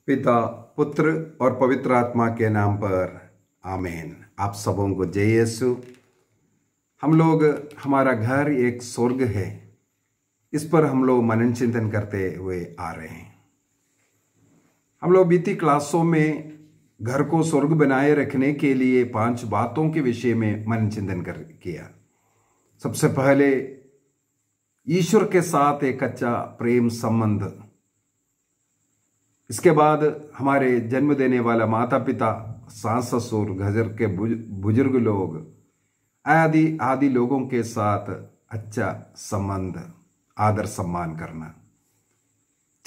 पिता, पुत्र और पवित्र आत्मा के नाम पर आमीन। आप सबों को जय यीशु। हम लोग, हमारा घर एक स्वर्ग है, इस पर हम लोग मनन चिंतन करते हुए आ रहे हैं। हम लोग बीती क्लासों में घर को स्वर्ग बनाए रखने के लिए 5 बातों के विषय में मनन चिंतन किया। सबसे पहले ईश्वर के साथ एक अच्छा प्रेम संबंध। इसके बाद हमारे जन्म देने वाला माता पिता, सास ससुर, घर के बुजुर्ग लोग आदि लोगों के साथ अच्छा संबंध, आदर सम्मान करना।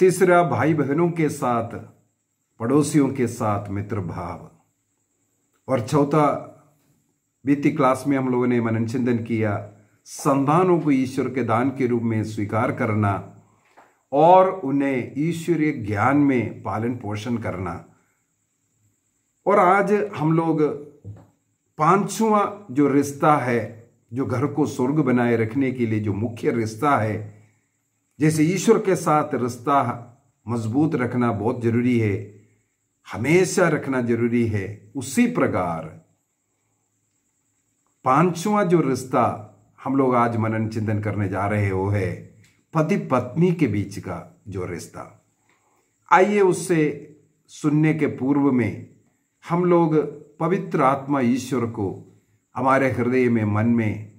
तीसरा, भाई बहनों के साथ, पड़ोसियों के साथ मित्र भाव। और चौथा, बीती क्लास में हम लोगों ने मनन चिंतन किया, संतानों को ईश्वर के दान के रूप में स्वीकार करना और उन्हें ईश्वरीय ज्ञान में पालन पोषण करना। और आज हम लोग 5वां जो रिश्ता है, जो घर को स्वर्ग बनाए रखने के लिए जो मुख्य रिश्ता है, जैसे ईश्वर के साथ रिश्ता मजबूत रखना बहुत जरूरी है, हमेशा रखना जरूरी है, उसी प्रकार 5वां जो रिश्ता हम लोग आज मनन चिंतन करने जा रहे हो है पति पत्नी के बीच का जो रिश्ता। आइए उससे सुनने के पूर्व में हम लोग पवित्र आत्मा ईश्वर को हमारे हृदय में, मन में,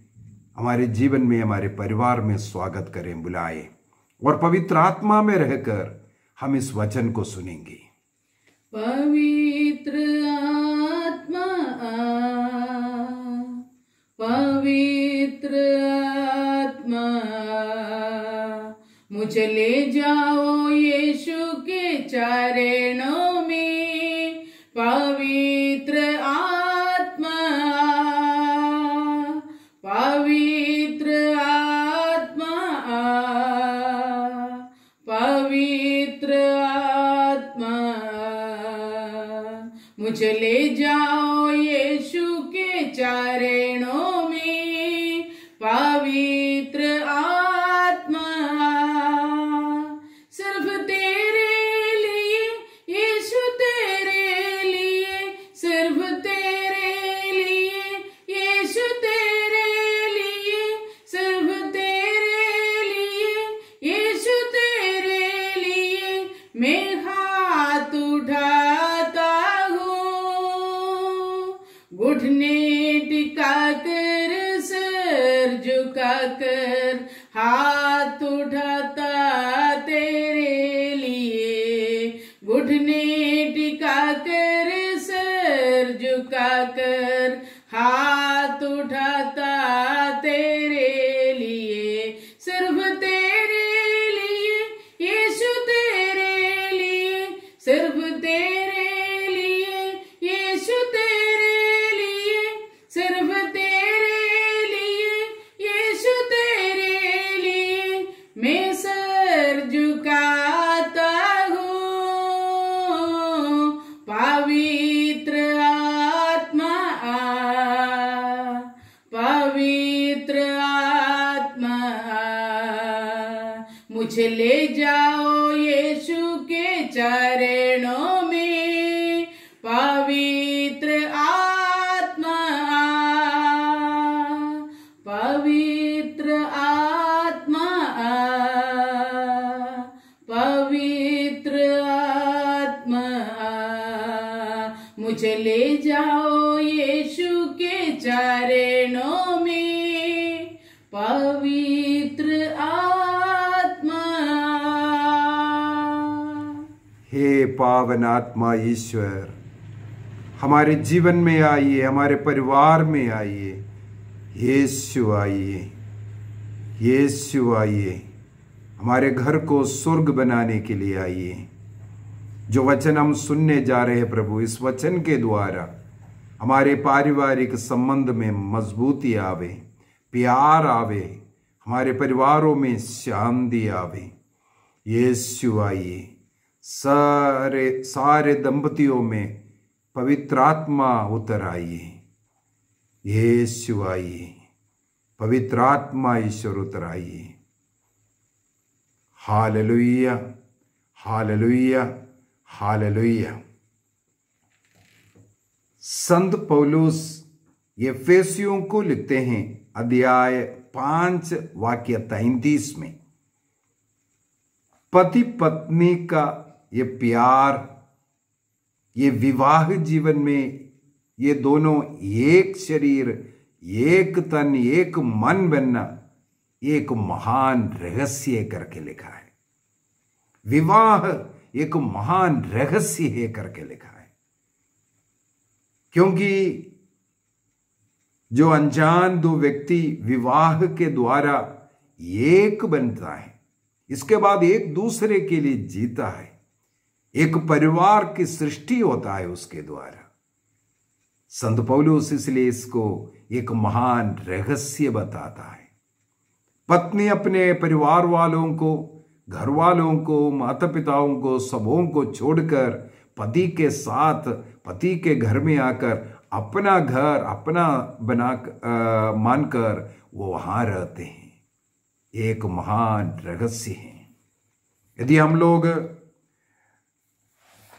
हमारे जीवन में, हमारे परिवार में स्वागत करें, बुलाएं और पवित्र आत्मा में रहकर हम इस वचन को सुनेंगे। पवित्र आत्मा, पवित्र आत्मा, मुझे ले जाओ यीशु के चरणों में। पवित्र आत्मा, पवित्र आत्मा, पवित्र आत्मा, मुझे ले जाओ यीशु के चरणों में। पवित्र आत्मा, सिर्फ तेरे लिए यीशु, तेरे लिए, सिर्फ तेरे लिए यीशु, तेरे लिए, सिर्फ तेरे लिए यीशु, तेरे लिए मैं हाथ उठाता हूँ। घुटने टिका कर, सर झुका कर, हाथ उठाता तेरे लिए। घुटने टिका कर, सर झुका कर, हाथ उठाता तेरे लिए। सिर्फ तेरे लिए यीशु, तेरे लिए, सिर्फ तेरे लिए यीशु, तेरे लिए, सिर्फ तेरे लिए यीशु, तेरे लिए मैं सर झुकाता हूँ। पवित्र आत्मा, पवित्र आत्मा, मुझे ले जाओ यीशु के चरणों में। पवित्र आत्मा, पवित्र आत्मा, पवित्र आत्मा, मुझे ले जाओ यीशु के चरणों में। पवित्र आत्मा। हे पावन आत्मा ईश्वर, हमारे जीवन में आइए, हमारे परिवार में आइए। यीशु आइए, यीशु आइए, हमारे घर को स्वर्ग बनाने के लिए आइए। जो वचन हम सुनने जा रहे हैं प्रभु, इस वचन के द्वारा हमारे पारिवारिक संबंध में मजबूती आवे, प्यार आवे, हमारे परिवारों में शांति आवे। यीशु आइए, सारे दंपतियों में पवित्र आत्मा उतर आइए। यीशु आइए, पवित्र आत्मा ईश्वर उतर आइए। Hallelujah, hallelujah, hallelujah. संत पौलुस एफेसियों को लिखते हैं अध्याय 5 वाक्य 33 में, पति पत्नी का ये प्यार, ये विवाह जीवन में ये दोनों एक शरीर, एक तन, एक मन बनना, एक महान रहस्य करके लिखा है। विवाह एक महान रहस्य है करके लिखा है, क्योंकि जो अनजान दो व्यक्ति विवाह के द्वारा एक बनता है, इसके बाद एक दूसरे के लिए जीता है, एक परिवार की सृष्टि होता है उसके द्वारा। संत पौलुस इसलिए इसको एक महान रहस्य बताता है। पत्नी अपने परिवार वालों को, घर वालों को, माता पिताओं को, सबों को छोड़कर पति के साथ, पति के घर में आकर अपना घर अपना मानकर वो वहां रहते हैं। एक महान रहस्य है। यदि हम लोग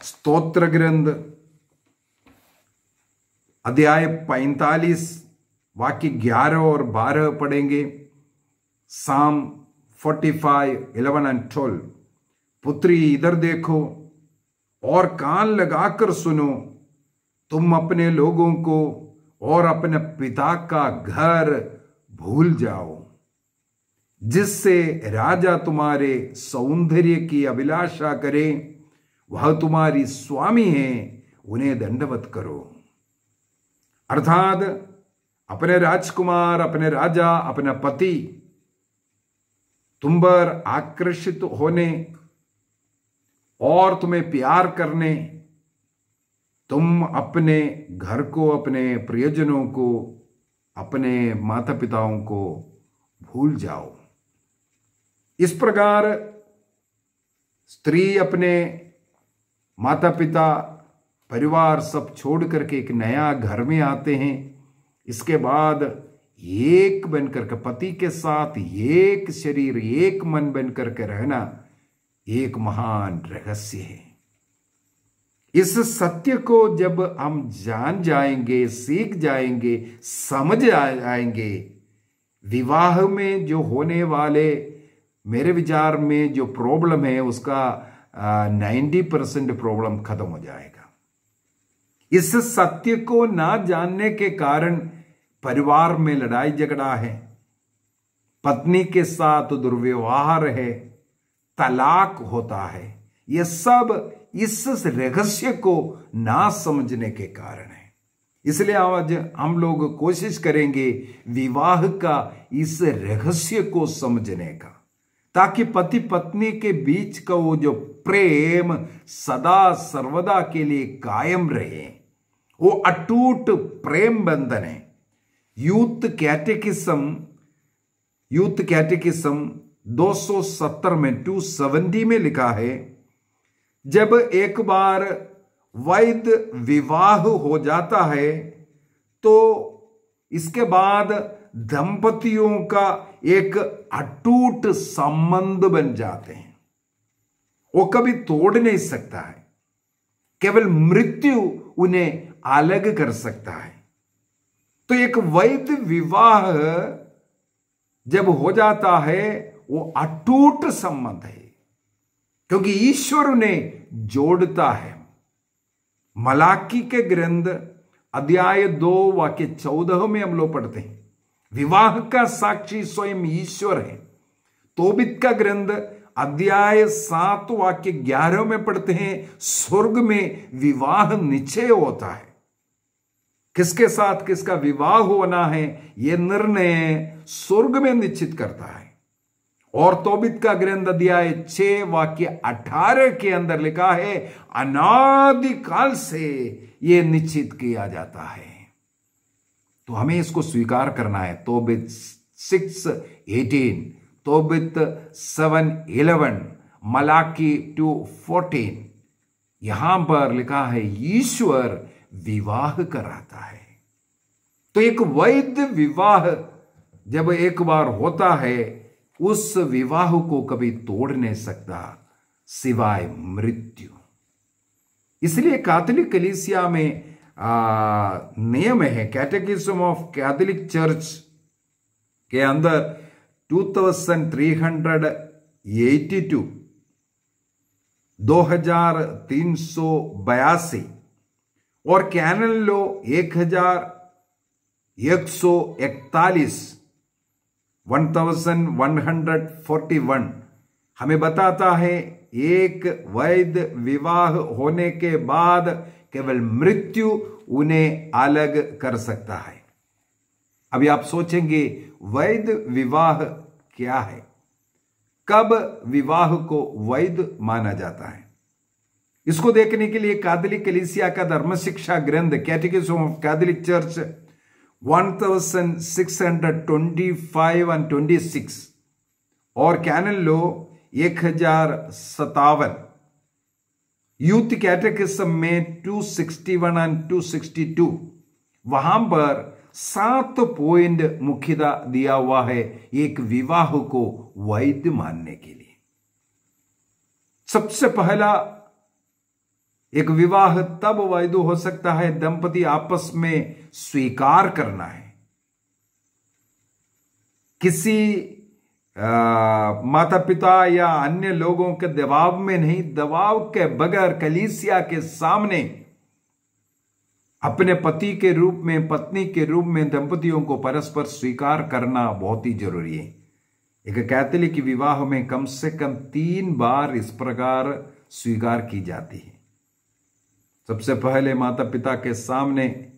स्तोत्र ग्रंथ अध्याय 45 वाक्य 11 और 12 पढ़ेंगे, साम 45, 11 and 12, पुत्री इधर देखो और कान लगाकर सुनो, तुम अपने लोगों को और अपने पिता का घर भूल जाओ, जिससे राजा तुम्हारे सौंदर्य की अभिलाषा करे, वह तुम्हारी स्वामी है, उन्हें दंडवत करो। अर्थात अपने राजकुमार, अपने राजा, अपना पति तुम पर आकर्षित होने और तुम्हें प्यार करने, तुम अपने घर को, अपने प्रियजनों को, अपने माता पिताओं को भूल जाओ। इस प्रकार स्त्री अपने माता पिता, परिवार सब छोड़ करके एक नया घर में आते हैं। इसके बाद एक बनकर के पति के साथ एक शरीर, एक मन बनकर के रहना एक महान रहस्य है। इस सत्य को जब हम जान जाएंगे, सीख जाएंगे, समझ आएंगे, विवाह में जो होने वाले, मेरे विचार में जो प्रॉब्लम है उसका 90% प्रॉब्लम खत्म हो जाएगा। इस सत्य को ना जानने के कारण परिवार में लड़ाई झगड़ा है, पत्नी के साथ दुर्व्यवहार है, तलाक होता है। यह सब इस रहस्य को ना समझने के कारण है। इसलिए आज हम लोग कोशिश करेंगे विवाह का इस रहस्य को समझने का, ताकि पति पत्नी के बीच का वो जो प्रेम सदा सर्वदा के लिए कायम रहे, वो अटूट प्रेम बंधन है। यूथ कैटेकिज्म 270 में 270 में लिखा है, जब एक बार वैध विवाह हो जाता है तो इसके बाद दंपतियों का एक अटूट संबंध बन जाते हैं, वो कभी तोड़ नहीं सकता है। केवल मृत्यु उन्हें अलग कर सकता है। तो एक वैध विवाह जब हो जाता है वो अटूट संबंध है, क्योंकि ईश्वर उन्हें जोड़ता है। मलाकी के ग्रंथ अध्याय 2 वाक्य 14 में हम लोग पढ़ते हैं, विवाह का साक्षी स्वयं ईश्वर है। तोबित का ग्रंथ अध्याय 7 वाक्य 11 में पढ़ते हैं, स्वर्ग में विवाह निश्चय होता है। किसके साथ किसका विवाह होना है यह निर्णय स्वर्ग में निश्चित करता है। और तोबित का ग्रंथ अध्याय 6 वाक्य 18 के अंदर लिखा है, अनादिकाल से यह निश्चित किया जाता है। तो हमें इसको स्वीकार करना है। तोबित 6:18, तोबित 7:11, मलाकी 2:14, यहां पर लिखा है ईश्वर विवाह कराता है। तो एक वैध विवाह जब एक बार होता है, उस विवाह को कभी तोड़ नहीं सकता सिवाय मृत्यु। इसलिए कैथोलिक कलीसिया में नियम है, कैटेकिज्म ऑफ कैथोलिक चर्च के अंदर 2382 2382 और कैनन लॉ 1141 1141 हमें बताता है एक वैध विवाह होने के बाद केवल मृत्यु उन्हें अलग कर सकता है। अभी आप सोचेंगे वैध विवाह क्या है, कब विवाह को वैध माना जाता है? इसको देखने के लिए कैथोलिक कलीसिया का धर्म शिक्षा ग्रंथ कैटेकिज्म ऑफ कैथोलिक चर्च 1625 and 26 और कैनन लॉ 1057, यूथ कैटेकिज्म में 261 and 262, वहां पर 7 पॉइंट मुख्यतः दिया हुआ है एक विवाह को वैध मानने के लिए। सबसे पहला, एक विवाह तब वैध हो सकता है दंपति आपस में स्वीकार करना है, किसी माता पिता या अन्य लोगों के दबाव में नहीं, दबाव के बगैर कलीसिया के सामने अपने पति के रूप में, पत्नी के रूप में दंपतियों को परस्पर स्वीकार करना बहुत ही जरूरी है। एक कैथोलिक विवाह में कम से कम 3 बार इस प्रकार स्वीकार की जाती है। सबसे पहले माता पिता के सामने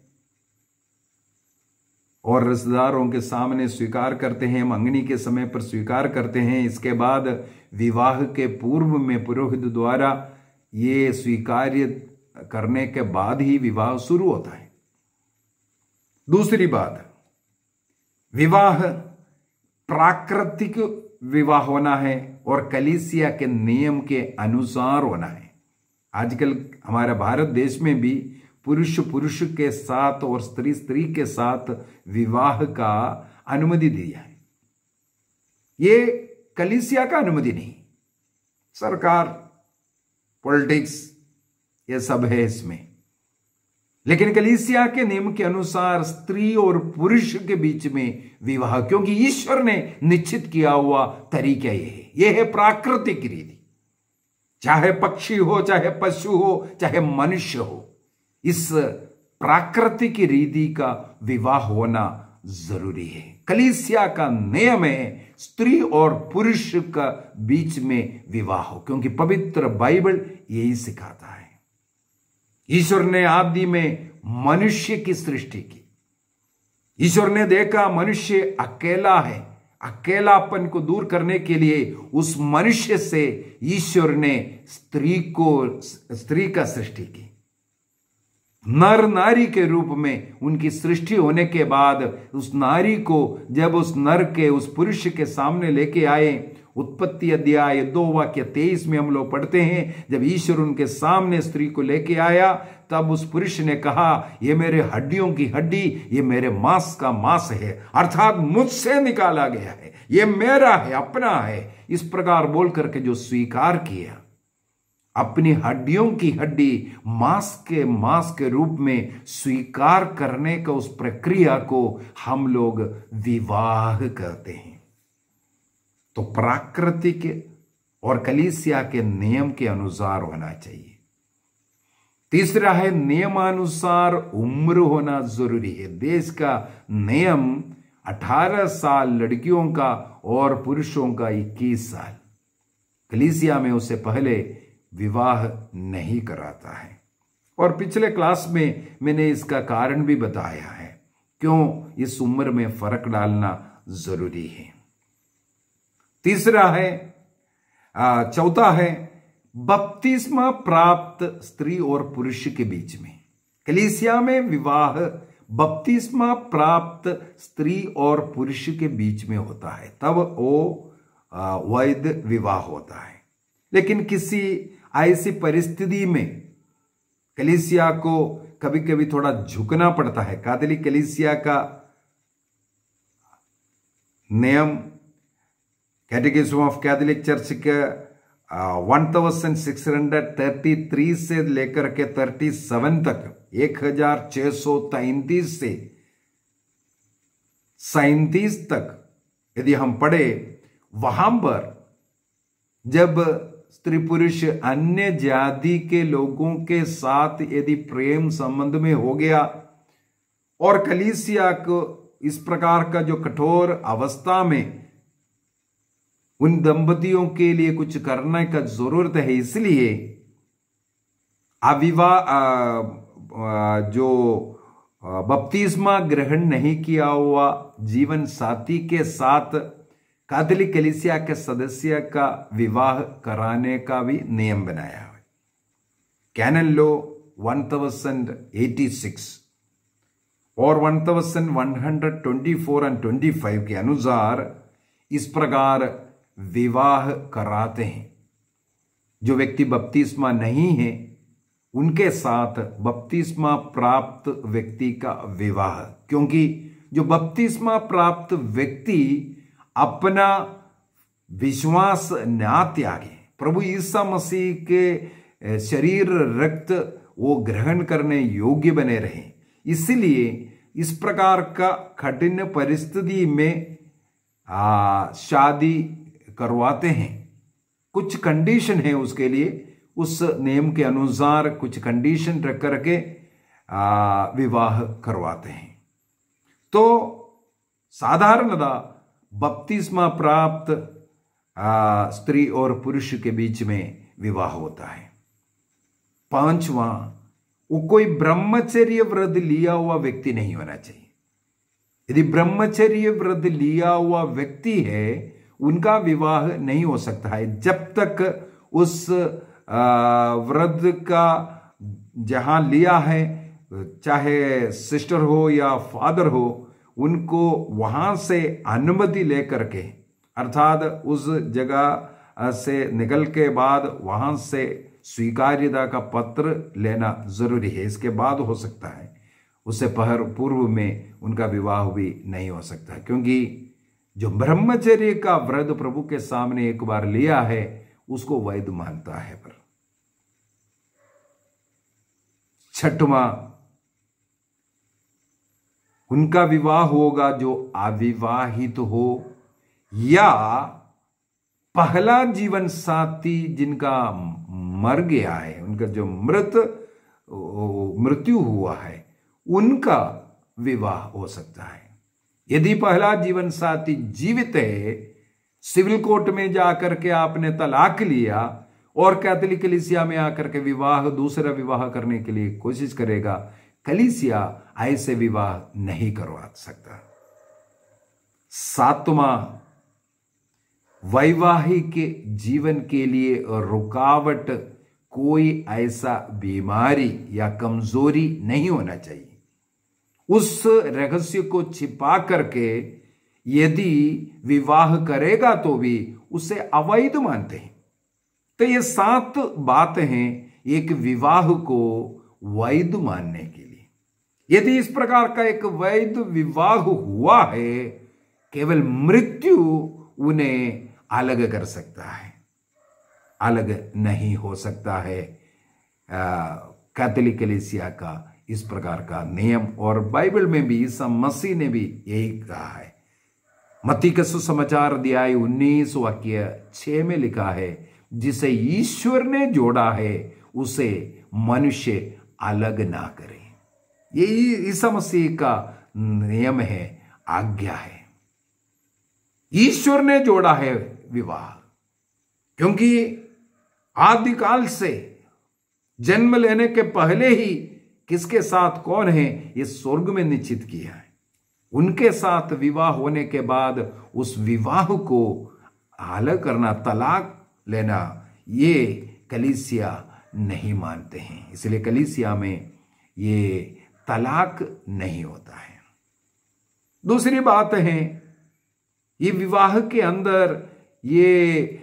और रिश्तेदारों के सामने स्वीकार करते हैं, मंगनी के समय पर स्वीकार करते हैं। इसके बाद विवाह के पूर्व में पुरोहित द्वारा ये स्वीकार्य करने के बाद ही विवाह शुरू होता है। दूसरी बात, विवाह प्राकृतिक विवाह होना है और कलीसिया के नियम के अनुसार होना है। आजकल हमारे भारत देश में भी पुरुष पुरुष के साथ और स्त्री स्त्री के साथ विवाह का अनुमति दिया है। ये कलीसिया का अनुमति नहीं, सरकार, पॉलिटिक्स, ये सब है इसमें। लेकिन कलीसिया के नियम के अनुसार स्त्री और पुरुष के बीच में विवाह, क्योंकि ईश्वर ने निश्चित किया हुआ तरीका यह है प्राकृतिक रीति। चाहे पक्षी हो, चाहे पशु हो, चाहे मनुष्य हो, इस प्राकृतिक रीति का विवाह होना जरूरी है। कलीसिया का नियम है स्त्री और पुरुष का बीच में विवाह हो, क्योंकि पवित्र बाइबल यही सिखाता है। ईश्वर ने आदि में मनुष्य की सृष्टि की। ईश्वर ने देखा मनुष्य अकेला है, अकेलापन को दूर करने के लिए उस मनुष्य से ईश्वर ने स्त्री का सृष्टि की। नर नारी के रूप में उनकी सृष्टि होने के बाद उस नारी को जब उस नर के उस पुरुष के सामने लेके आए, उत्पत्ति अध्याय 2:23 में हम लोग पढ़ते हैं, जब ईश्वर उनके सामने स्त्री को लेके आया तब उस पुरुष ने कहा, ये मेरे हड्डियों की हड्डी, ये मेरे मांस का मांस है, अर्थात मुझसे निकाला गया है, ये मेरा है, अपना है। इस प्रकार बोल करके जो स्वीकार किया, अपनी हड्डियों की हड्डी मांस के रूप में स्वीकार करने का उस प्रक्रिया को हम लोग विवाह कहते हैं। तो प्राकृतिक और कलीसिया के नियम के अनुसार होना चाहिए। तीसरा है नियमानुसार उम्र होना जरूरी है। देश का नियम 18 साल लड़कियों का और पुरुषों का 21 साल। कलीसिया में उससे पहले विवाह नहीं कराता है। और पिछले क्लास में मैंने इसका कारण भी बताया है क्यों इस उम्र में फर्क डालना जरूरी है। तीसरा है, चौथा है बपतिस्मा प्राप्त स्त्री और पुरुष के बीच में। कलीसिया में विवाह बपतिस्मा प्राप्त स्त्री और पुरुष के बीच में होता है, तब वो वैध विवाह होता है। लेकिन किसी ऐसी परिस्थिति में कलीसिया को कभी कभी थोड़ा झुकना पड़ता है। कैथोलिक कलीसिया का नियम कैटेकिज्म ऑफ कैथोलिक चर्च के 1633 से लेकर के 37 तक 1633 से 37 तक यदि हम पढ़े, वहां पर जब स्त्री पुरुष अन्य जाति के लोगों के साथ यदि प्रेम संबंध में हो गया और कलीसिया को इस प्रकार का जो कठोर अवस्था में उन दंपतियों के लिए कुछ करने का जरूरत है, इसलिए अविवाह जो बपतिस्मा ग्रहण नहीं किया हुआ जीवन साथी के साथ कैथोलिक कलीसिया के सदस्य का विवाह कराने का भी नियम बनाया है। कैनन लॉ 1086 और 1124 और 25 के अनुसार इस प्रकार विवाह कराते हैं। जो व्यक्ति बपतिस्मा नहीं है उनके साथ बपतिस्मा प्राप्त व्यक्ति का विवाह, क्योंकि जो बपतिस्मा प्राप्त व्यक्ति अपना विश्वास ना त्यागे, प्रभु ईसा मसीह के शरीर रक्त वो ग्रहण करने योग्य बने रहे, इसलिए इस प्रकार का कठिन परिस्थिति में शादी करवाते हैं। कुछ कंडीशन है उसके लिए, उस नियम के अनुसार कुछ कंडीशन रख करके विवाह करवाते हैं। तो साधारणतः बपतिस्मा प्राप्त स्त्री और पुरुष के बीच में विवाह होता है। पांचवा, वो कोई ब्रह्मचर्य व्रत लिया हुआ व्यक्ति नहीं होना चाहिए। यदि ब्रह्मचर्य व्रत लिया हुआ व्यक्ति है उनका विवाह नहीं हो सकता है जब तक उस व्रत का जहां लिया है, चाहे सिस्टर हो या फादर हो, उनको वहां से अनुमति लेकर के, अर्थात उस जगह से निकल के बाद वहां से स्वीकार्यता का पत्र लेना जरूरी है। इसके बाद हो सकता है, उससे पूर्व में उनका विवाह भी नहीं हो सकता, क्योंकि जो ब्रह्मचर्य का व्रत प्रभु के सामने एक बार लिया है उसको वैध मानता है। पर छठवां, उनका विवाह होगा जो अविवाहित हो या पहला जीवन साथी जिनका मर गया है, उनका जो मृत्यु हुआ है, उनका विवाह हो सकता है। यदि पहला जीवन साथी जीवित है, सिविल कोर्ट में जाकर के आपने तलाक लिया और कैथोलिक कलीसिया में आकर के दूसरा विवाह करने के लिए कोशिश करेगा, कलीसिया ऐसे विवाह नहीं करवा सकता। सातवां, वैवाहिक जीवन के लिए रुकावट कोई ऐसा बीमारी या कमजोरी नहीं होना चाहिए। उस रहस्य को छिपा करके यदि विवाह करेगा तो भी उसे अवैध मानते हैं। तो ये 7 बातें हैं एक विवाह को वैध मानने के लिए। यदि इस प्रकार का एक वैध विवाह हुआ है, केवल मृत्यु उन्हें अलग कर सकता है, अलग नहीं हो सकता है। कैथोलिक कलीसिया का इस प्रकार का नियम, और बाइबल में भी ईसा मसीह ने भी यही कहा है। मत्ती का सुसमाचार अध्याय 19 वाक्य 6 में लिखा है, जिसे ईश्वर ने जोड़ा है उसे मनुष्य अलग ना करे। ये ईसा मसीह का नियम है, आज्ञा है। ईश्वर ने जोड़ा है विवाह, क्योंकि आदिकाल से जन्म लेने के पहले ही किसके साथ कौन है ये स्वर्ग में निश्चित किया है। उनके साथ विवाह होने के बाद उस विवाह को अलग करना, तलाक लेना, ये कलीसिया नहीं मानते हैं। इसलिए कलीसिया में ये तलाक नहीं होता है। दूसरी बात है, ये विवाह के अंदर ये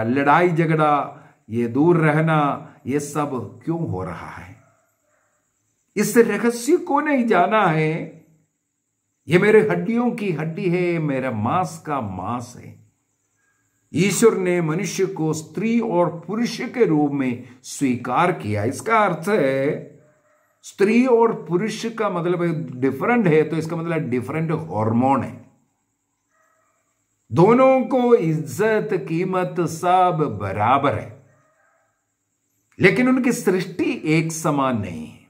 लड़ाई झगड़ा, ये दूर रहना, ये सब क्यों हो रहा है? इस रहस्य को नहीं जाना है। ये मेरे हड्डियों की हड्डी है, मेरा मांस का मांस है। ईश्वर ने मनुष्य को स्त्री और पुरुष के रूप में स्वीकार किया। इसका अर्थ है स्त्री और पुरुष का मतलब डिफरेंट है, तो इसका मतलब डिफरेंट हार्मोन है। दोनों को इज्जत कीमत सब बराबर है, लेकिन उनकी सृष्टि एक समान नहीं है।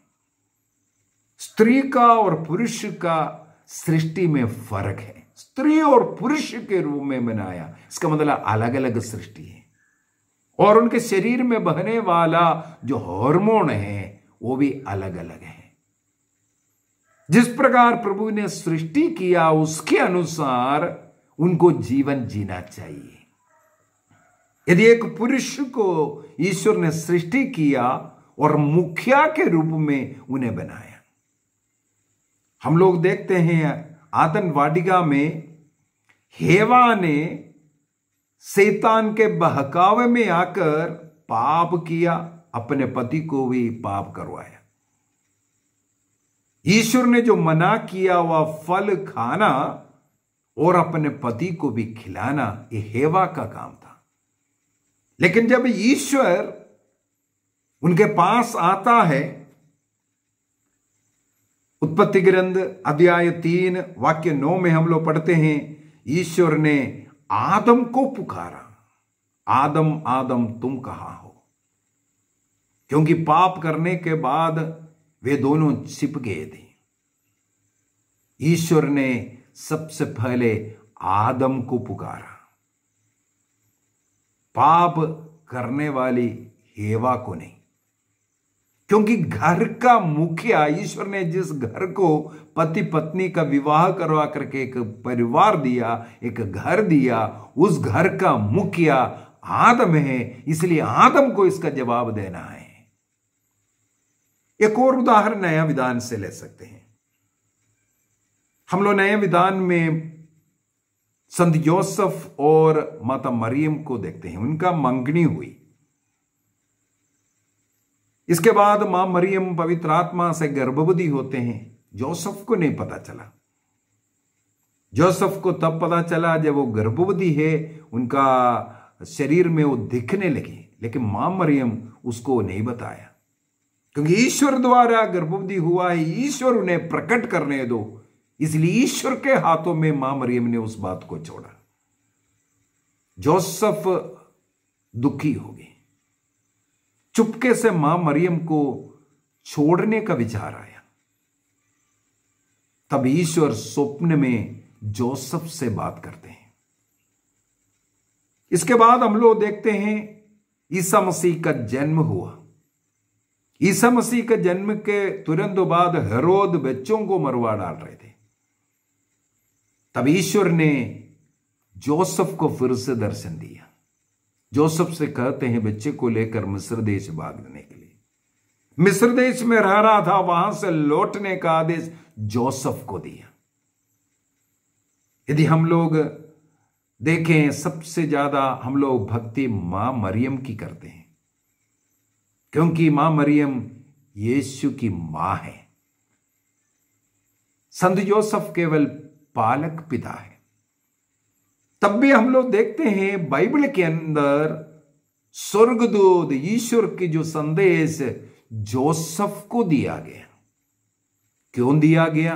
स्त्री का और पुरुष का सृष्टि में फर्क है। स्त्री और पुरुष के रूप में बनाया, इसका मतलब अलग अलग सृष्टि है। और उनके शरीर में बहने वाला जो हार्मोन है वो भी अलग अलग है। जिस प्रकार प्रभु ने सृष्टि किया उसके अनुसार उनको जीवन जीना चाहिए। यदि एक पुरुष को ईश्वर ने सृष्टि किया और मुखिया के रूप में उन्हें बनाया। हम लोग देखते हैं आदन वाटिका में हेवा ने शैतान के बहकावे में आकर पाप किया, अपने पति को भी पाप करवाया। ईश्वर ने जो मना किया वह फल खाना और अपने पति को भी खिलाना, ये हेवा का काम था। लेकिन जब ईश्वर उनके पास आता है, उत्पत्ति ग्रंथ अध्याय 3 वाक्य 9 में हम लोग पढ़ते हैं, ईश्वर ने आदम को पुकारा, आदम आदम तुम कहां हो? क्योंकि पाप करने के बाद वे दोनों छिप गए थे। ईश्वर ने सबसे पहले आदम को पुकारा, पाप करने वाली हेवा को नहीं। क्योंकि घर का मुखिया, ईश्वर ने जिस घर को पति पत्नी का विवाह करवा करके एक परिवार दिया, एक घर दिया, उस घर का मुखिया आदम है। इसलिए आदम को इसका जवाब देना है। एक और उदाहरण नया विधान से ले सकते हैं। हम लोग नए विधान में संत जोसेफ और माता मरियम को देखते हैं। उनका मंगनी हुई, इसके बाद मां मरियम पवित्र आत्मा से गर्भवती होते हैं। जोसेफ को नहीं पता चला। जोसेफ को तब पता चला जब वो गर्भवती है, उनका शरीर में वो दिखने लगी, लेकिन मां मरियम उसको नहीं बताया। क्योंकि ईश्वर द्वारा गर्भवती हुआ है, ईश्वर उन्हें प्रकट करने दो, इसलिए ईश्वर के हाथों में मां मरियम ने उस बात को छोड़ा। जोसेफ दुखी हो गए। चुपके से मां मरियम को छोड़ने का विचार आया। तब ईश्वर स्वप्न में जोसेफ से बात करते हैं। इसके बाद हम लोग देखते हैं ईसा मसीह का जन्म हुआ। ईसा मसीह के जन्म के तुरंत बाद हेरोद बच्चों को मरवा डाल रहे थे। तब ईश्वर ने जोसेफ को फिर से दर्शन दिया। जोसेफ से कहते हैं बच्चे को लेकर मिस्र देश भागने के लिए। मिस्र देश में रह रहा था, वहां से लौटने का आदेश जोसेफ को दिया। यदि हम लोग देखें, सबसे ज्यादा हम लोग भक्ति मां मरियम की करते हैं, क्योंकि मां मरियम यीशु की मां है। संत जोसेफ केवल पालक पिता है। तब भी हम लोग देखते हैं बाइबल के अंदर स्वर्गदूत ईश्वर की जो संदेश जोसेफ को दिया गया। क्यों दिया गया?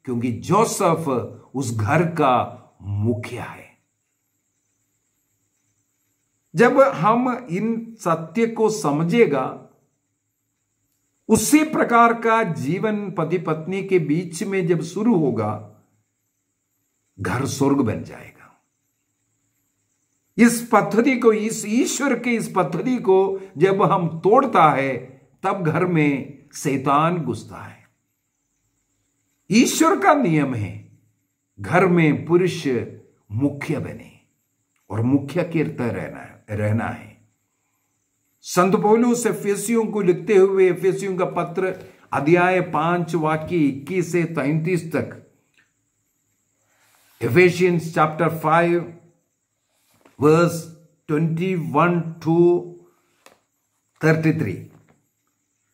क्योंकि जोसेफ उस घर का मुखिया है। जब हम इन सत्य को समझेगा, उसी प्रकार का जीवन पति पत्नी के बीच में जब शुरू होगा, घर स्वर्ग बन जाएगा। इस पद्धति को, इस ईश्वर के इस पद्धति को जब हम तोड़ता है, तब घर में शैतान घुसता है। ईश्वर का नियम है घर में पुरुष मुख्य बने और मुख्य की तरह रहना है। संत पौलुस एफेसियों को लिखते हुए एफेसियों का पत्र अध्याय 5 वाक्य 21 से 33 तक, एफेसियंस चैप्टर 5 वर्स 21 to 33,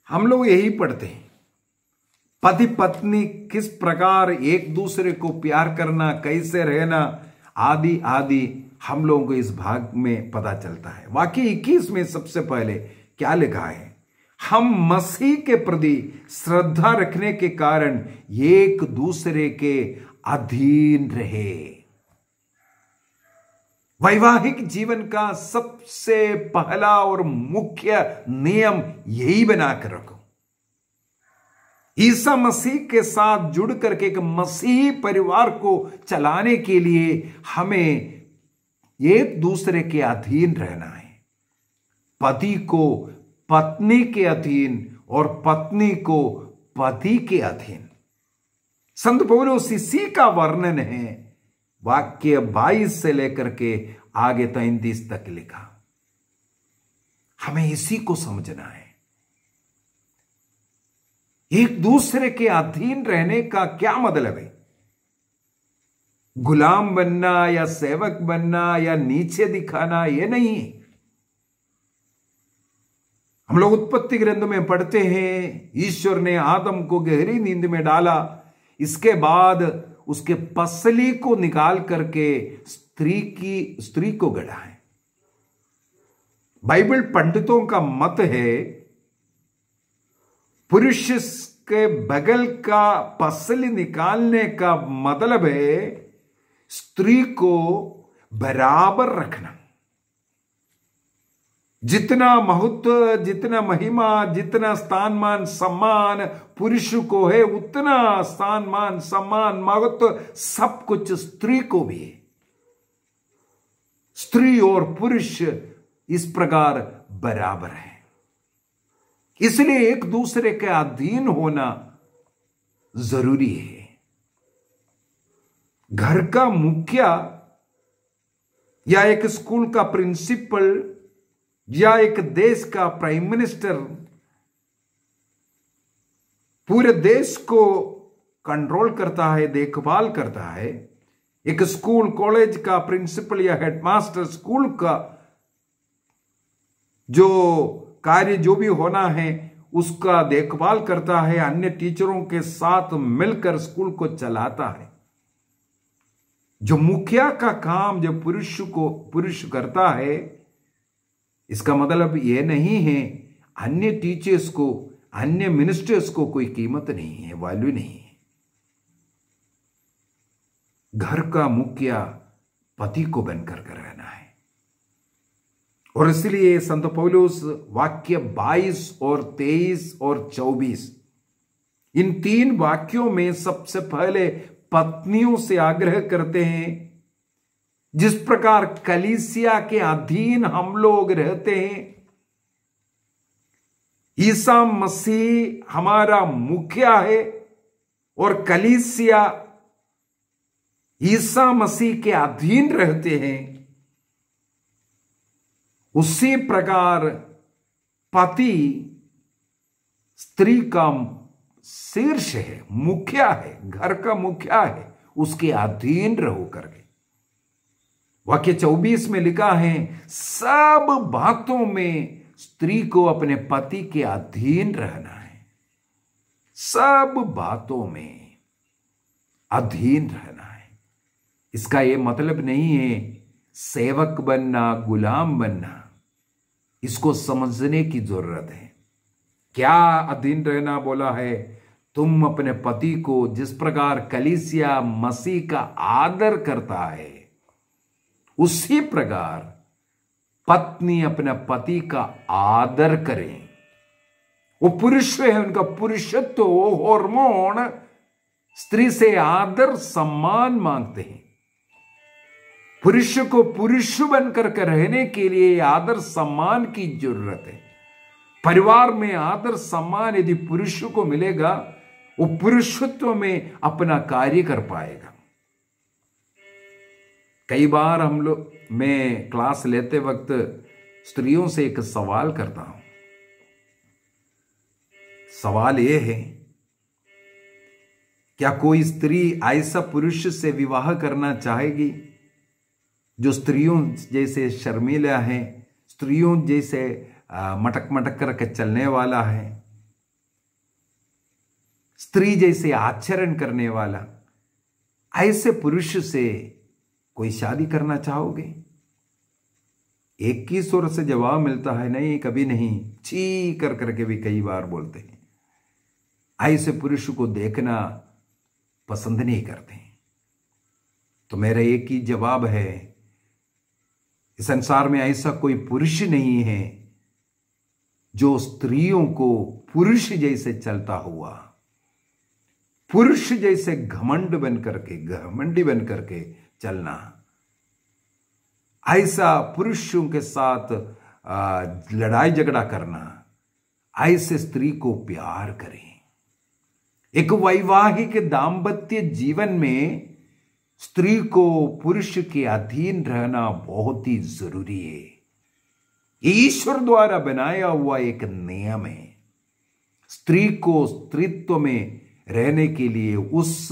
हम लोग यही पढ़ते हैं। पति पत्नी किस प्रकार एक दूसरे को प्यार करना, कैसे रहना, आदि आदि हम लोगों को इस भाग में पता चलता है। वाक्य 21 में सबसे पहले क्या लिखा है? हम मसीह के प्रति श्रद्धा रखने के कारण एक दूसरे के अधीन रहे। वैवाहिक जीवन का सबसे पहला और मुख्य नियम यही बनाकर रखो। ईसा मसीह के साथ जुड़ करके एक मसीही परिवार को चलाने के लिए हमें एक दूसरे के अधीन रहना है। पति को पत्नी के अधीन और पत्नी को पति के अधीन। संत पौलुस इसी का वर्णन है वाक्य 22 से लेकर के आगे 33 तक लिखा। हमें इसी को समझना है। एक दूसरे के अधीन रहने का क्या मतलब है? गुलाम बनना या सेवक बनना या नीचे दिखाना, यह नहीं है। हम लोग उत्पत्ति ग्रंथ में पढ़ते हैं, ईश्वर ने आदम को गहरी नींद में डाला, इसके बाद उसके पसली को निकाल करके स्त्री को गढ़ा है। बाइबल पंडितों का मत है पुरुष के बगल का पसली निकालने का मतलब है स्त्री को बराबर रखना। जितना महत्व, जितना महिमा, जितना स्थान मान सम्मान पुरुष को है, उतना स्थान मान सम्मान महत्व सब कुछ स्त्री को भी है। स्त्री और पुरुष इस प्रकार बराबर है। इसलिए एक दूसरे के अधीन होना जरूरी है। घर का मुखिया या एक स्कूल का प्रिंसिपल या एक देश का प्राइम मिनिस्टर पूरे देश को कंट्रोल करता है, देखभाल करता है। एक स्कूल कॉलेज का प्रिंसिपल या हेडमास्टर स्कूल का जो कार्य जो भी होना है उसका देखभाल करता है, अन्य टीचरों के साथ मिलकर स्कूल को चलाता है। जो मुखिया का काम जो पुरुष करता है, इसका मतलब यह नहीं है अन्य टीचर्स को, अन्य मिनिस्टर्स को कोई कीमत नहीं है, वैल्यू नहीं है। घर का मुखिया पति को बनकर रहना है। और इसलिए संत पौलुस वाक्य 22 और 23 और 24 इन 3 वाक्यों में सबसे पहले पत्नियों से आग्रह करते हैं। जिस प्रकार कलीसिया के अधीन हम लोग रहते हैं, ईसा मसीह हमारा मुखिया है और कलीसिया ईसा मसीह के अधीन रहते हैं, उसी प्रकार पति स्त्री का शीर्ष है, मुखिया है, घर का मुखिया है, उसके अधीन रहो करके। वाक्य 24 में लिखा है, सब बातों में स्त्री को अपने पति के अधीन रहना है। सब बातों में अधीन रहना है। इसका यह मतलब नहीं है सेवक बनना, गुलाम बनना। इसको समझने की जरूरत है। क्या अधीन रहना बोला है? तुम अपने पति को जिस प्रकार कलीसिया मसीह का आदर करता है, उसी प्रकार पत्नी अपने पति का आदर करें। वो पुरुष है, उनका पुरुषत्व, वो हार्मोन स्त्री से आदर सम्मान मांगते हैं। पुरुष को पुरुष बनकर रहने के लिए आदर सम्मान की जरूरत है। परिवार में आदर सम्मान यदि पुरुष को मिलेगा, वो पुरुषत्व में अपना कार्य कर पाएगा। कई बार हम लोग, मैं क्लास लेते वक्त स्त्रियों से एक सवाल करता हूं। सवाल यह है, क्या कोई स्त्री ऐसा पुरुष से विवाह करना चाहेगी जो स्त्रियों जैसे शर्मीला है, स्त्रियों जैसे मटक मटक करके चलने वाला है, स्त्री जैसे आचरण करने वाला? ऐसे पुरुष से कोई शादी करना चाहोगे? एक ही सुर से जवाब मिलता है, नहीं कभी नहीं। छी कर करके भी कई बार बोलते हैं। ऐसे पुरुष को देखना पसंद नहीं करते। तो मेरा एक ही जवाब है, इस संसार में ऐसा कोई पुरुष नहीं है जो स्त्रियों को पुरुष जैसे चलता हुआ, पुरुष जैसे घमंडी बन करके चलना, ऐसा पुरुषों के साथ लड़ाई झगड़ा करना, ऐसे स्त्री को प्यार करें। एक वैवाहिक दाम्पत्य जीवन में स्त्री को पुरुष के अधीन रहना बहुत ही जरूरी है। ईश्वर द्वारा बनाया हुआ एक नियम है। स्त्री को स्त्रीत्व में रहने के लिए उस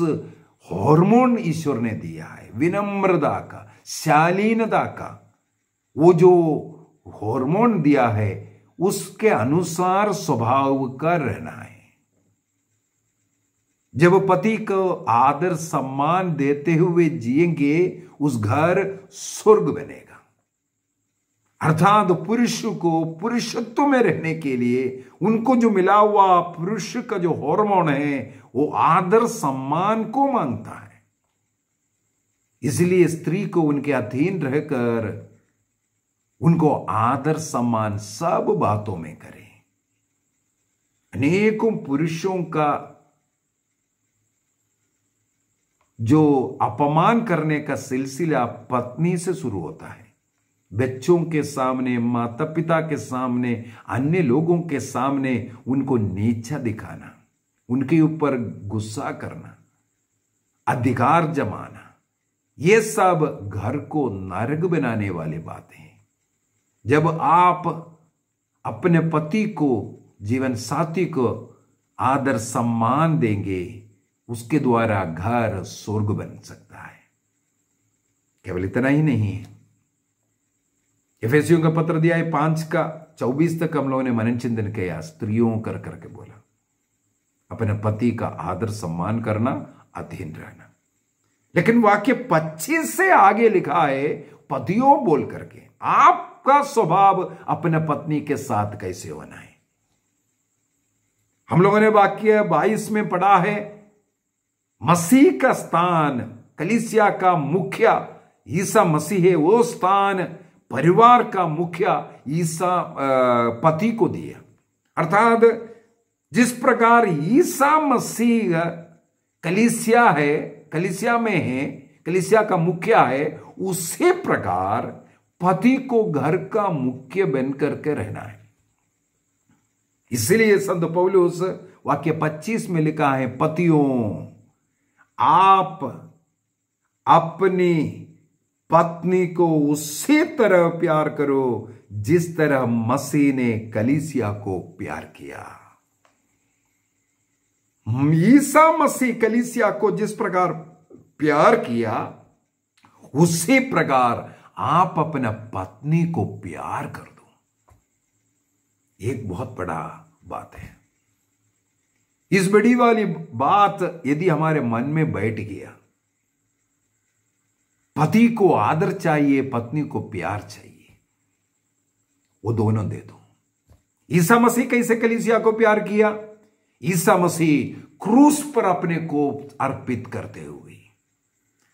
हार्मोन ईश्वर ने दिया है, विनम्रता का, शालीनता का। वो जो हार्मोन दिया है उसके अनुसार स्वभाव का रहना है। जब पति को आदर सम्मान देते हुए जिएंगे, उस घर स्वर्ग बनेगा। अर्थात पुरुष को पुरुषत्व में रहने के लिए उनको जो मिला हुआ पुरुष का जो हार्मोन है वो आदर सम्मान को मांगता है। इसलिए स्त्री को उनके अधीन रहकर उनको आदर सम्मान सब बातों में करें। अनेकों पुरुषों का जो अपमान करने का सिलसिला पत्नी से शुरू होता है। बच्चों के सामने, माता पिता के सामने, अन्य लोगों के सामने उनको नीचा दिखाना, उनके ऊपर गुस्सा करना, अधिकार जमाना, ये सब घर को नरक बनाने वाली बातें हैं। जब आप अपने पति को, जीवन साथी को आदर सम्मान देंगे, उसके द्वारा घर स्वर्ग बन सकता है। केवल इतना ही नहीं है, एफेसियों का पत्र दिया है 5:24 तक हम लोगों ने मनन चिंतन किया। स्त्रियों कर करके बोला, अपने पति का आदर सम्मान करना, अधीन रहना। लेकिन वाक्य 25 से आगे लिखा है, पतियों बोल करके आपका स्वभाव अपने पत्नी के साथ कैसे होना है। हम लोगों ने वाक्य 22 में पढ़ा है, मसीह का स्थान, कलीसिया का मुखिया ईसा मसीह है, वो स्थान परिवार का मुखिया ईसा पति को दिया। अर्थात जिस प्रकार ईसा मसीह कलीसिया है, कलीसिया में है, कलीसिया का मुखिया है, उसी प्रकार पति को घर का मुख्य बन करके रहना है। इसलिए संत पौलुस वाक्य 25 में लिखा है, पतियों आप अपनी पत्नी को उसी तरह प्यार करो जिस तरह मसीह ने कलीसिया को प्यार किया। ईसा मसीह कलीसिया को जिस प्रकार प्यार किया, उसी प्रकार आप अपना पत्नी को प्यार कर दो। एक बहुत बड़ा बात है। इस बड़ी वाली बात यदि हमारे मन में बैठ गया, पति को आदर चाहिए, पत्नी को प्यार चाहिए, वो दोनों दे दो। ईसा मसीह कैसे कलीसिया को प्यार किया? ईसा मसीह क्रूस पर अपने को अर्पित करते हुए,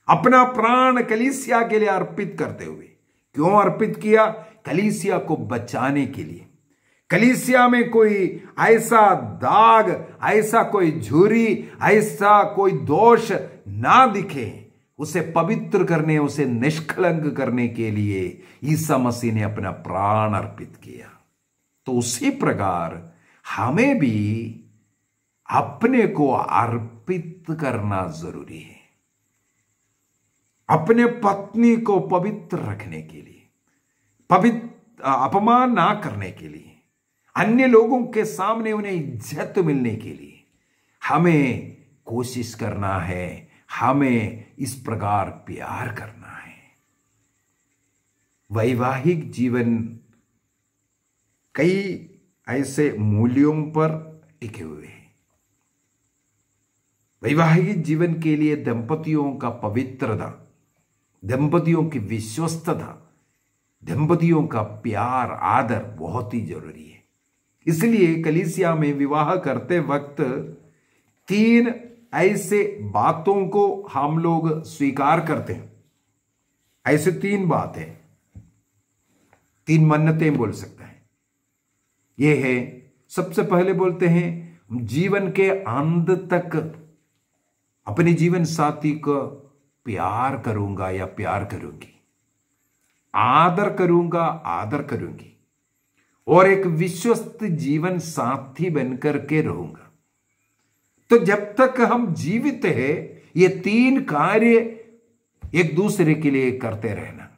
अपना प्राण कलीसिया के लिए अर्पित करते हुए। क्यों अर्पित किया? कलीसिया को बचाने के लिए। कलीसिया में कोई ऐसा दाग, ऐसा कोई झुर्री, ऐसा कोई दोष ना दिखे, उसे पवित्र करने, उसे निष्कलंक करने के लिए ईसा मसीह ने अपना प्राण अर्पित किया। तो उसी प्रकार हमें भी अपने को अर्पित करना जरूरी है, अपने पत्नी को पवित्र रखने के लिए, अपमान ना करने के लिए, अन्य लोगों के सामने उन्हें इज्जत मिलने के लिए हमें कोशिश करना है, हमें इस प्रकार प्यार करना है। वैवाहिक जीवन कई ऐसे मूल्यों पर टिके हुए हैं। वैवाहिक जीवन के लिए दंपतियों का पवित्रता, दंपतियों की विश्वस्तता, दंपतियों का प्यार आदर बहुत ही जरूरी है। इसलिए कलीसिया में विवाह करते वक्त 3 ऐसे बातों को हम लोग स्वीकार करते हैं। ऐसे 3 बातें, 3 मन्नतें बोल सकते हैं। ये है, सबसे पहले बोलते हैं जीवन के अंत तक अपने जीवन साथी को प्यार करूंगा या प्यार करूंगी, आदर करूंगा, आदर करूंगी, और एक विश्वस्त जीवन साथी बनकर के रहूंगा। तो जब तक हम जीवित हैं, ये 3 कार्य एक दूसरे के लिए करते रहना,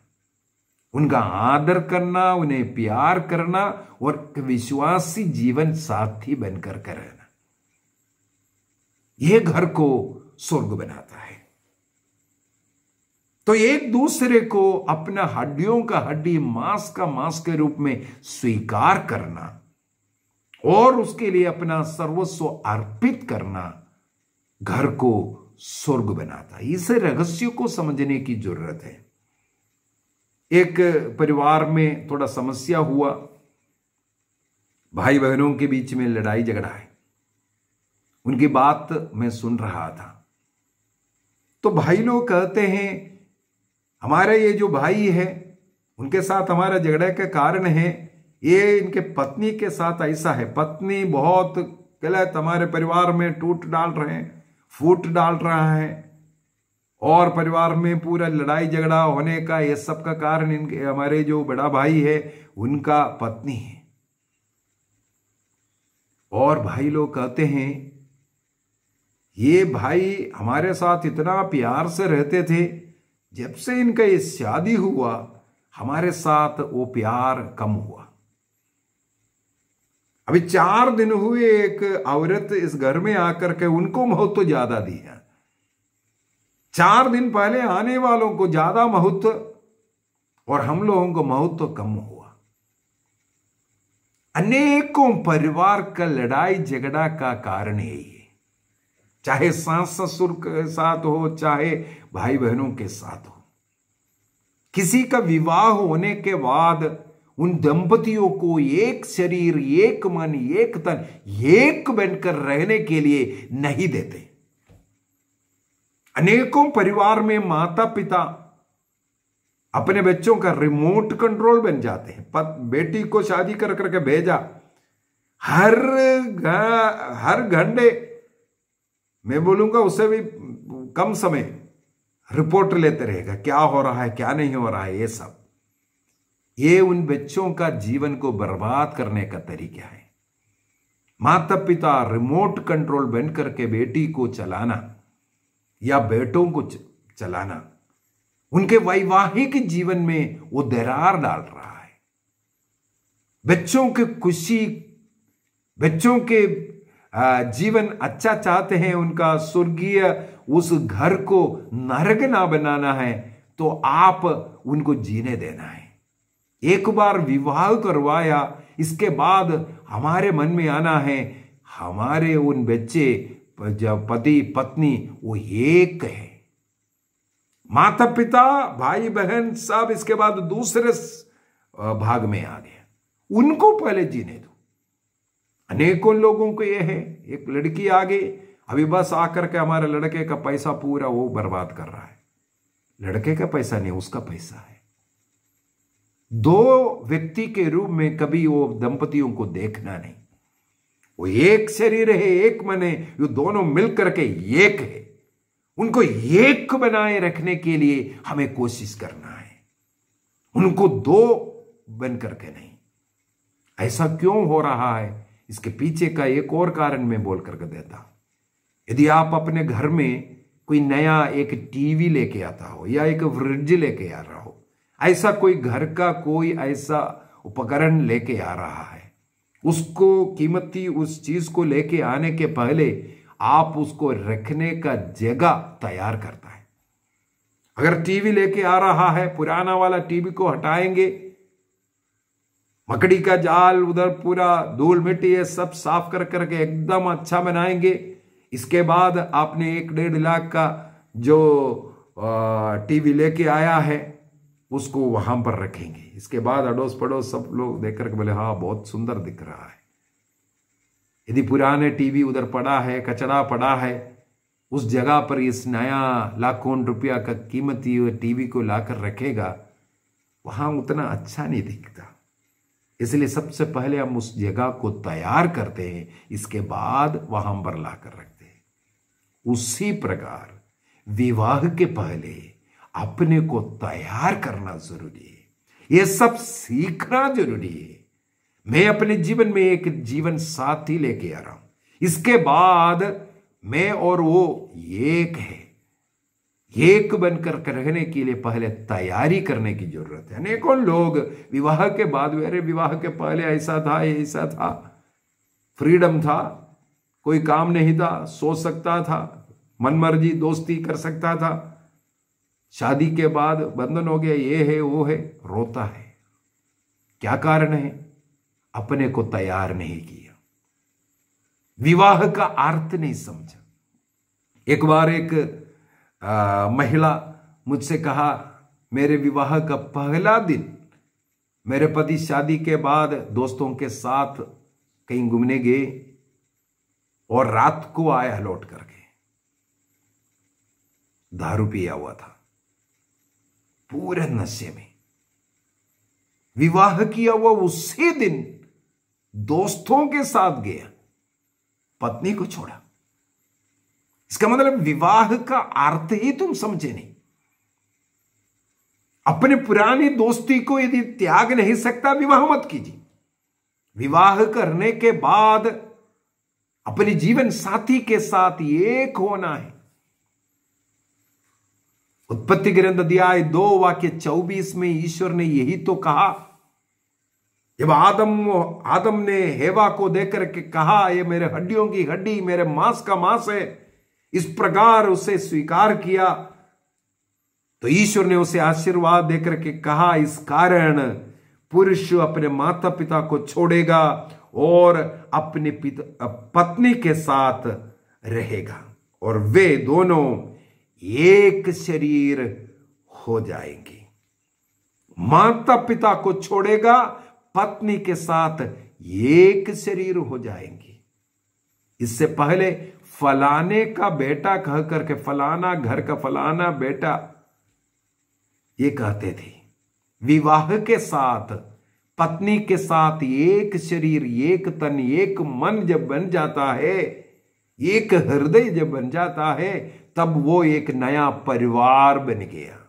उनका आदर करना, उन्हें प्यार करना और विश्वासी जीवन साथी बनकर के रहना, यह घर को स्वर्ग बनाता है। तो एक दूसरे को अपना हड्डियों का हड्डी, मांस का मांस के रूप में स्वीकार करना और उसके लिए अपना सर्वस्व अर्पित करना घर को स्वर्ग बनाता है। इस रहस्य को समझने की जरूरत है। एक परिवार में थोड़ा समस्या हुआ, भाई बहनों के बीच में लड़ाई झगड़ा है। उनकी बात मैं सुन रहा था, तो भाई लोग कहते हैं हमारे ये जो भाई है उनके साथ हमारा झगड़े का कारण है ये इनके पत्नी के साथ ऐसा है, पत्नी बहुत गलत हमारे परिवार में टूट डाल रहे हैं, फूट डाल रहा है, और परिवार में पूरा लड़ाई झगड़ा होने का ये सब का कारण इनके, हमारे जो बड़ा भाई है उनका पत्नी है। और भाई लोग कहते हैं ये भाई हमारे साथ इतना प्यार से रहते थे, जब से इनका ये शादी हुआ हमारे साथ वो प्यार कम हुआ। अभी 4 दिन हुए एक औरत इस घर में आकर के उनको महत्व ज्यादा दिया, 4 दिन पहले आने वालों को ज्यादा महत्व और हम लोगों को महत्व कम हुआ। अनेकों परिवार का लड़ाई झगड़ा का कारण यही है, चाहे सास ससुर के साथ हो, चाहे भाई बहनों के साथ हो। किसी का विवाह होने के बाद उन दंपतियों को एक शरीर, एक मन, एक तन, एक बनकर रहने के लिए नहीं देते। अनेकों परिवार में माता पिता अपने बच्चों का रिमोट कंट्रोल बन जाते हैं। बेटी को शादी कर करके भेजा, हर घंटे, मैं बोलूंगा उससे भी कम समय रिपोर्ट लेते रहेगा, क्या हो रहा है क्या नहीं हो रहा है। ये सब ये उन बच्चों का जीवन को बर्बाद करने का तरीका है। माता पिता रिमोट कंट्रोल बन करके बेटी को चलाना या बेटों को चलाना, उनके वैवाहिक जीवन में वो दरार डाल रहा है। बच्चों की खुशी, बच्चों के जीवन अच्छा चाहते हैं, उनका स्वर्गीय उस घर को नरक ना बनाना है, तो आप उनको जीने देना है। एक बार विवाह करवाया, इसके बाद हमारे मन में आना है हमारे उन बच्चे, जब पति पत्नी वो एक है, माता पिता भाई बहन सब इसके बाद दूसरे भाग में आ गए, उनको पहले जीने दो। अनेकों लोगों को यह है, एक लड़की आ गई, अभी बस आकर के हमारे लड़के का पैसा पूरा वो बर्बाद कर रहा है। लड़के का पैसा नहीं, उसका पैसा है। 2 व्यक्ति के रूप में कभी वो दंपतियों को देखना नहीं। वो एक शरीर है, एक मन है, ये दोनों मिलकर के एक है। उनको एक बनाए रखने के लिए हमें कोशिश करना है, उनको 2 बन करके नहीं। ऐसा क्यों हो रहा है, इसके पीछे का एक और कारण मैं बोल करके देता हूं। यदि आप अपने घर में कोई नया एक टीवी लेके आता हो या एक फ्रिज लेके आ रहा हो, ऐसा कोई घर का कोई ऐसा उपकरण लेके आ रहा है, उसको कीमती उस चीज को लेके आने के पहले आप उसको रखने का जगह तैयार करता है। अगर टीवी लेके आ रहा है, पुराना वाला टीवी को हटाएंगे, मकड़ी का जाल उधर पूरा धूल मिट्टी ये सब साफ कर करके एकदम अच्छा बनाएंगे। इसके बाद आपने 1-1.5 लाख का जो टीवी लेके आया है उसको वहां पर रखेंगे। इसके बाद अड़ोस पड़ोस सब लोग देख करके बोले हाँ बहुत सुंदर दिख रहा है। यदि पुराने टीवी उधर पड़ा है, कचरा पड़ा है, उस जगह पर इस नया लाखों रुपया का कीमती टीवी को लाकर रखेगा, वहां उतना अच्छा नहीं दिखता। इसलिए सबसे पहले हम उस जगह को तैयार करते हैं, इसके बाद वहां पर लाकर रखते हैं। उसी प्रकार विवाह के पहले अपने को तैयार करना जरूरी है, यह सब सीखना जरूरी है। मैं अपने जीवन में एक जीवन साथी लेके आ रहा हूं, इसके बाद मैं और वो एक है। एक बनकर रहने के लिए पहले तैयारी करने की जरूरत है। अनेकों लोग विवाह के बाद, अरे विवाह के पहले ऐसा था, ऐसा था, फ्रीडम था, कोई काम नहीं था, सो सकता था, मनमर्जी दोस्ती कर सकता था, शादी के बाद बंधन हो गया, ये है वो है, रोता है। क्या कारण है? अपने को तैयार नहीं किया, विवाह का अर्थ नहीं समझा। एक बार एक महिला मुझसे कहा, मेरे विवाह का पहला दिन मेरे पति शादी के बाद दोस्तों के साथ कहीं घूमने गए और रात को आया लौट करके, दारू पिया हुआ था, पूरे नशे में। विवाह किया हुआ उसी दिन दोस्तों के साथ गया, पत्नी को छोड़ा। इसका मतलब विवाह का अर्थ ही तुम समझे नहीं। अपने पुरानी दोस्ती को यदि त्याग नहीं सकता, विवाह मत कीजिए। विवाह करने के बाद अपने जीवन साथी के साथ एक होना है। उत्पत्ति ग्रंथ अध्याय 2 वाक्य 24 में ईश्वर ने यही तो कहा। जब आदम ने हेवा को देखकर के कहा, ये मेरे हड्डियों की हड्डी, मेरे मांस का मांस है, इस प्रकार उसे स्वीकार किया, तो ईश्वर ने उसे आशीर्वाद देकर के कहा, इस कारण पुरुष अपने माता पिता को छोड़ेगा और अपने पत्नी के साथ रहेगा और वे दोनों एक शरीर हो जाएंगे। माता पिता को छोड़ेगा, पत्नी के साथ एक शरीर हो जाएंगे। इससे पहले फलाने का बेटा कह करके, फलाना घर का फलाना बेटा, ये कहते थे। विवाह के साथ पत्नी के साथ एक शरीर, एक तन, एक मन जब बन जाता है, एक हृदय जब बन जाता है, तब वो एक नया परिवार बन गया।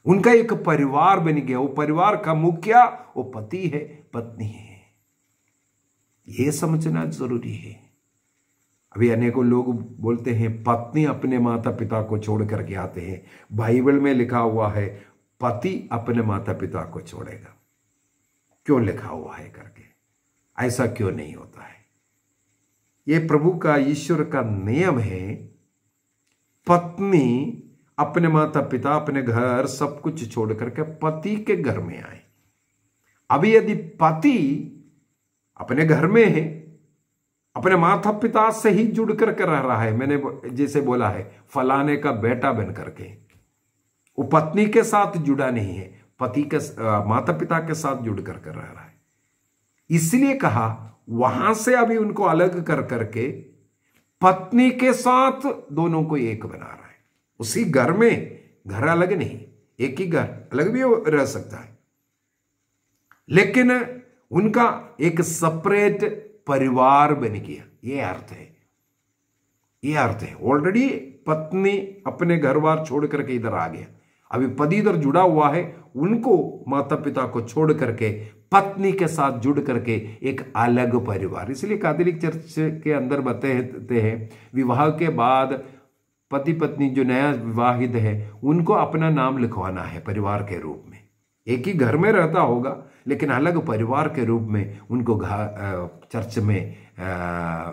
उनका एक परिवार बन गया। वो परिवार का मुखिया वो पति है, पत्नी है। ये समझना जरूरी है। अभी अनेकों लोग बोलते हैं पत्नी अपने माता पिता को छोड़ करके आते हैं। बाइबल में लिखा हुआ है पति अपने माता पिता को छोड़ेगा। क्यों लिखा हुआ है करके? ऐसा क्यों नहीं होता है? ये प्रभु का, ईश्वर का नियम है। पत्नी अपने माता पिता, अपने घर, सब कुछ छोड़ करके पति के घर में आए। अभी यदि पति अपने घर में है, अपने माता पिता से ही जुड़ करके रह रहा है, मैंने जैसे बोला है फलाने का बेटा बन करके, वो पत्नी के साथ जुड़ा नहीं है, पति के माता पिता के साथ जुड़ करके रह रहा है। इसलिए कहा वहां से अभी उनको अलग कर करके पत्नी के साथ दोनों को एक बना रहा है। उसी घर में, घर अलग नहीं, एक ही घर, अलग भी रह सकता है, लेकिन उनका एक सेपरेट परिवार बन गया। ये अर्थ है, ये अर्थ है। ऑलरेडी पत्नी अपने घर बार छोड़ करके इधर आ गया, अभी पति इधर जुड़ा हुआ है, उनको माता पिता को छोड़ करके पत्नी के साथ जुड़ करके एक अलग परिवार। इसलिए कैथोलिक चर्च के अंदर बताते हैं विवाह के बाद पति पत्नी जो नया विवाहित है उनको अपना नाम लिखवाना है परिवार के रूप में। एक ही घर में रहता होगा लेकिन अलग परिवार के रूप में उनको चर्च में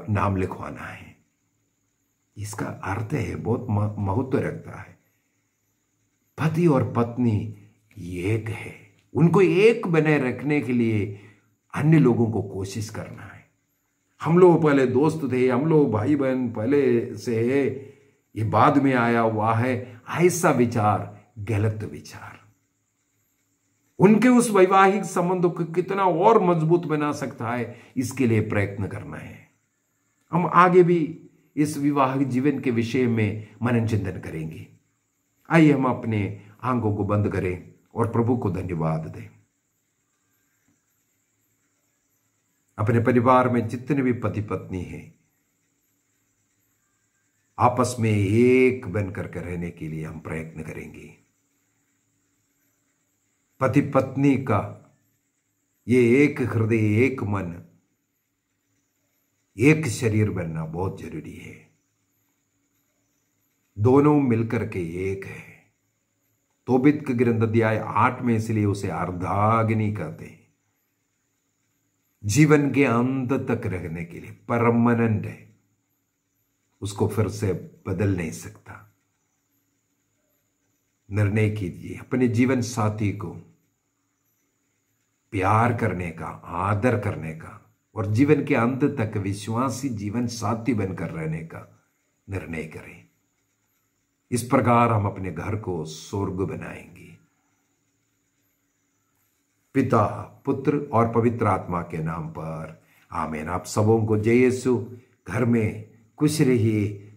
नाम लिखवाना है। इसका अर्थ है, बहुत महत्व रखता है। पति और पत्नी एक है, उनको एक बने रखने के लिए अन्य लोगों को कोशिश करना है। हम लोग पहले दोस्त थे, हम लोग भाई बहन पहले से है, ये बाद में आया हुआ है ऐसा विचार गलत विचार। उनके उस वैवाहिक संबंधों को कितना और मजबूत बना सकता है, इसके लिए प्रयत्न करना है। हम आगे भी इस विवाह जीवन के विषय में मनन चिंतन करेंगे। आइए हम अपने आंखों को बंद करें और प्रभु को धन्यवाद दें। अपने परिवार में जितने भी पति पत्नी हैं, आपस में एक बनकर के रहने के लिए हम प्रयत्न करेंगे। पति पत्नी का ये एक हृदय, एक मन, एक शरीर बनना बहुत जरूरी है। दोनों मिलकर के एक है। तोबित के ग्रंथ अध्याय 8 में इसलिए उसे अर्धाग्नि कहते हैं। जीवन के अंत तक रहने के लिए परमानेंट है, उसको फिर से बदल नहीं सकता। निर्णय कीजिए अपने जीवन साथी को प्यार करने का, आदर करने का और जीवन के अंत तक विश्वासी जीवन साथी बनकर रहने का निर्णय करें। इस प्रकार हम अपने घर को स्वर्ग बनाएंगे। पिता, पुत्र और पवित्र आत्मा के नाम पर आमीन। आप सबों को जय यीशु। घर में खुश रहिए,